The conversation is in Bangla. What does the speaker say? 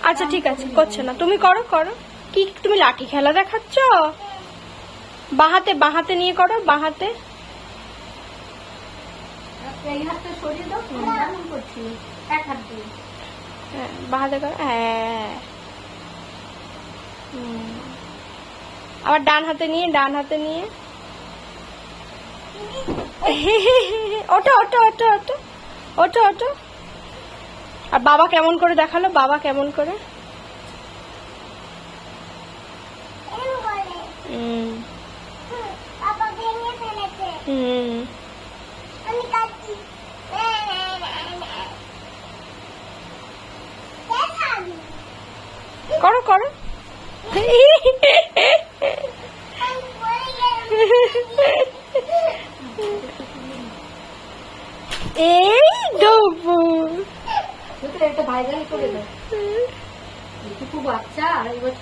আচ্ছা ঠিক আছে, করছো না তুমি, করো করো। কি তুমি লাঠি খেলা দেখাচ্ছ? বাহাতে বাহাতে নিয়ে করো, বাহাতে। এই হাতটা সরিয়ে দাও, কেমন করছি এক হাত দিয়ে। হ্যাঁ বাহাতে করো, হ্যাঁ। আবার ডান হাতে নিয়ে, ডান হাতে নিয়ে। ওটো ওটো ওটো ওটো ওটো ওটো। আর বাবা কেমন করে দেখালো, বাবা কেমন করে? করো করো। এই ডবু এটা ভাইরাল করে দাও। খুব বাচ্চা, 2.5 বছর।